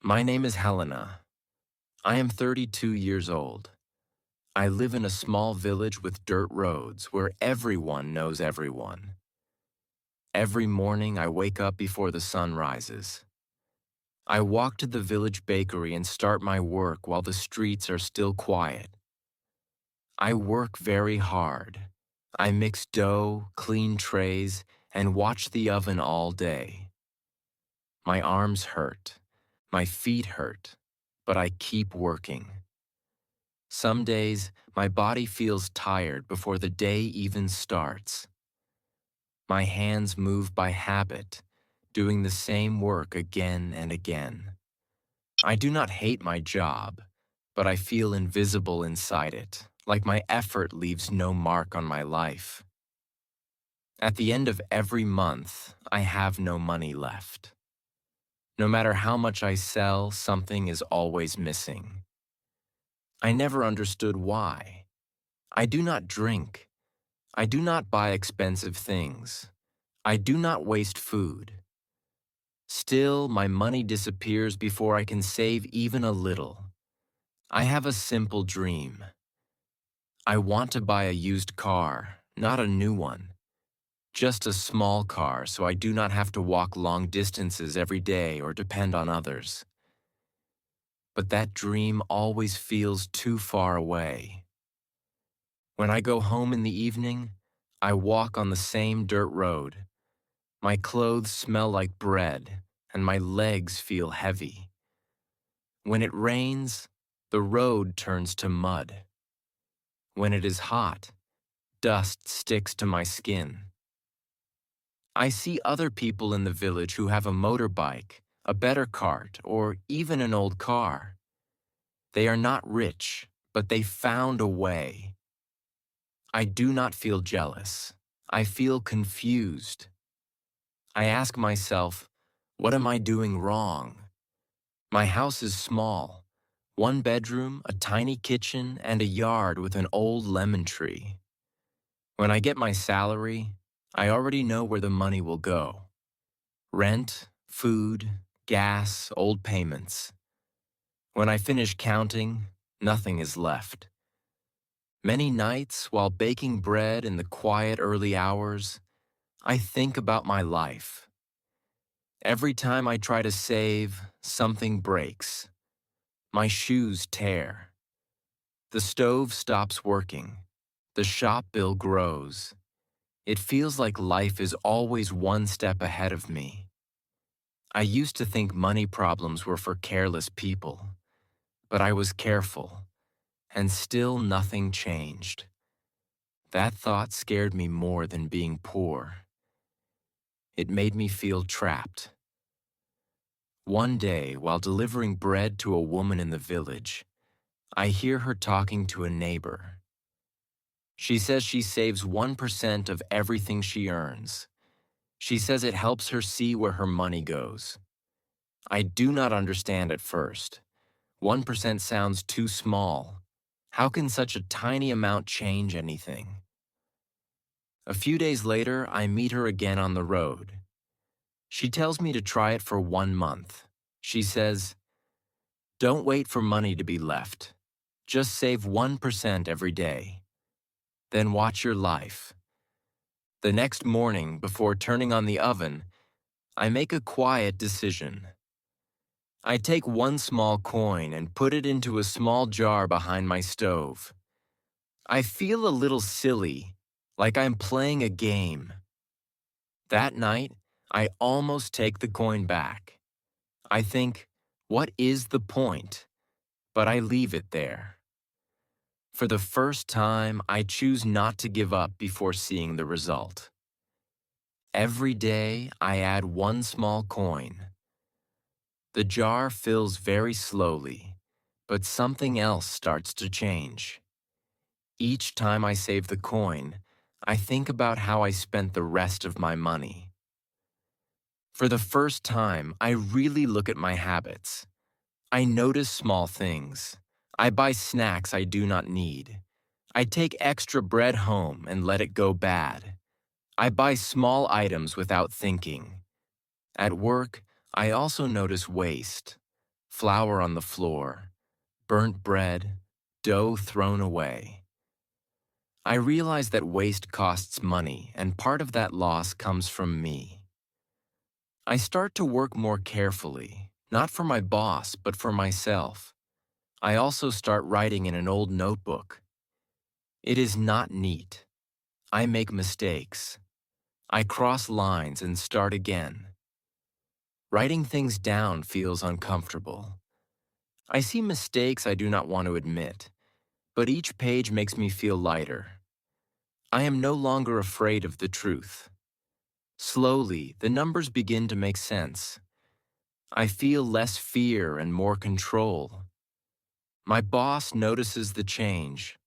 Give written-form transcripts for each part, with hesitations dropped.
My name is Helena. I am 32 years old. I live in a small village with dirt roads where everyone knows everyone. Every morning I wake up before the sun rises. I walk to the village bakery and start my work while the streets are still quiet. I work very hard. I mix dough, clean trays, and watch the oven all day. My arms hurt. My feet hurt. But I keep working. Some days, my body feels tired before the day even starts. My hands move by habit, doing the same work again and again. I do not hate my job, but I feel invisible inside it, like my effort leaves no mark on my life. At the end of every month, I have no money left. No matter how much I sell, something is always missing. I never understood why. I do not drink. I do not buy expensive things. I do not waste food. Still, my money disappears before I can save even a little. I have a simple dream. I want to buy a used car, not a new one. Just a small car so I do not have to walk long distances every day or depend on others. But that dream always feels too far away. When I go home in the evening, I walk on the same dirt road. My clothes smell like bread, and my legs feel heavy. When it rains, the road turns to mud. When it is hot, dust sticks to my skin. I see other people in the village who have a motorbike, a better cart, or even an old car. They are not rich, but they found a way. I do not feel jealous. I feel confused. I ask myself, what am I doing wrong? My house is small, one bedroom, a tiny kitchen, and a yard with an old lemon tree. When I get my salary, I already know where the money will go. Rent, food, gas, old payments. When I finish counting, nothing is left. Many nights, while baking bread in the quiet early hours, I think about my life. Every time I try to save, something breaks. My shoes tear. The stove stops working. The shop bill grows. It feels like life is always one step ahead of me. I used to think money problems were for careless people, but I was careful, and still nothing changed. That thought scared me more than being poor. It made me feel trapped. One day, while delivering bread to a woman in the village, I hear her talking to a neighbor. She says she saves 1% of everything she earns. She says it helps her see where her money goes. I do not understand at first. 1% sounds too small. How can such a tiny amount change anything? A few days later, I meet her again on the road. She tells me to try it for 1 month. She says, "Don't wait for money to be left. Just save 1% every day. Then watch your life." The next morning, before turning on the oven, I make a quiet decision. I take one small coin and put it into a small jar behind my stove. I feel a little silly, like I'm playing a game. That night, I almost take the coin back. I think, what is the point? But I leave it there. For the first time, I choose not to give up before seeing the result. Every day, I add one small coin. The jar fills very slowly, but something else starts to change. Each time I save the coin, I think about how I spent the rest of my money. For the first time, I really look at my habits. I notice small things. I buy snacks I do not need. I take extra bread home and let it go bad. I buy small items without thinking. At work, I also notice waste. flour on the floor, burnt bread, dough thrown away. I realize that waste costs money, and part of that loss comes from me. I start to work more carefully, not for my boss, but for myself. I also start writing in an old notebook. It is not neat. I make mistakes. I cross lines and start again. Writing things down feels uncomfortable. I see mistakes I do not want to admit, but each page makes me feel lighter. I am no longer afraid of the truth. Slowly, the numbers begin to make sense. I feel less fear and more control. My boss notices the change.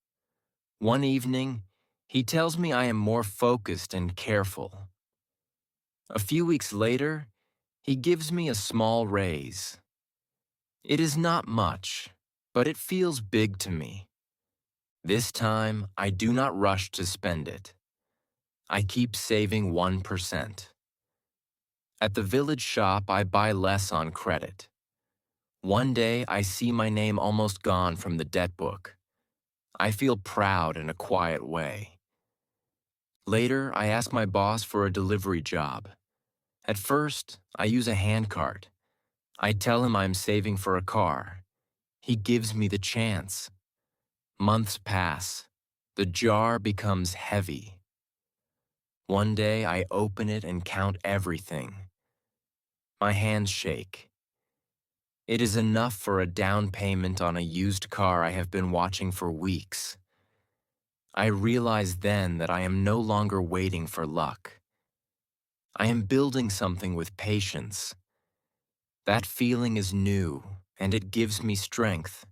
One evening, he tells me I am more focused and careful. A few weeks later, he gives me a small raise. It is not much, but it feels big to me. This time, I do not rush to spend it. I keep saving 1%. At the village shop, I buy less on credit. One day, I see my name almost gone from the debt book. I feel proud in a quiet way. Later, I ask my boss for a delivery job. At first, I use a handcart. I tell him I'm saving for a car. He gives me the chance. Months pass. The jar becomes heavy. One day, I open it and count everything. My hands shake. It is enough for a down payment on a used car I have been watching for weeks. I realize then that I am no longer waiting for luck. I am building something with patience. That feeling is new, and it gives me strength.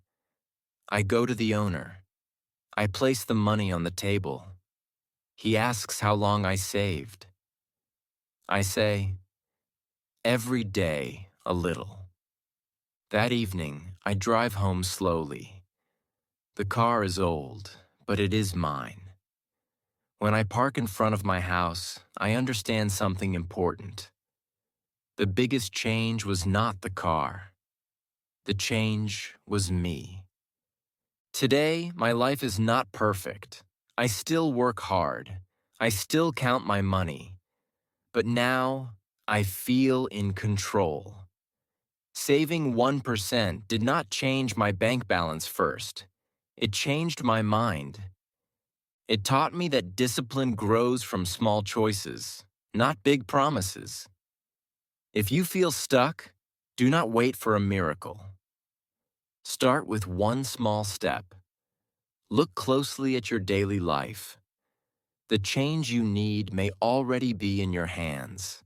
I go to the owner. I place the money on the table. He asks how long I saved. I say, every day, a little. That evening, I drive home slowly. The car is old, but it is mine. When I park in front of my house, I understand something important. The biggest change was not the car. The change was me. Today, my life is not perfect. I still work hard. I still count my money. But now, I feel in control. Saving 1% did not change my bank balance first. It changed my mind. It taught me that discipline grows from small choices, not big promises. If you feel stuck, do not wait for a miracle. Start with one small step. Look closely at your daily life. The change you need may already be in your hands.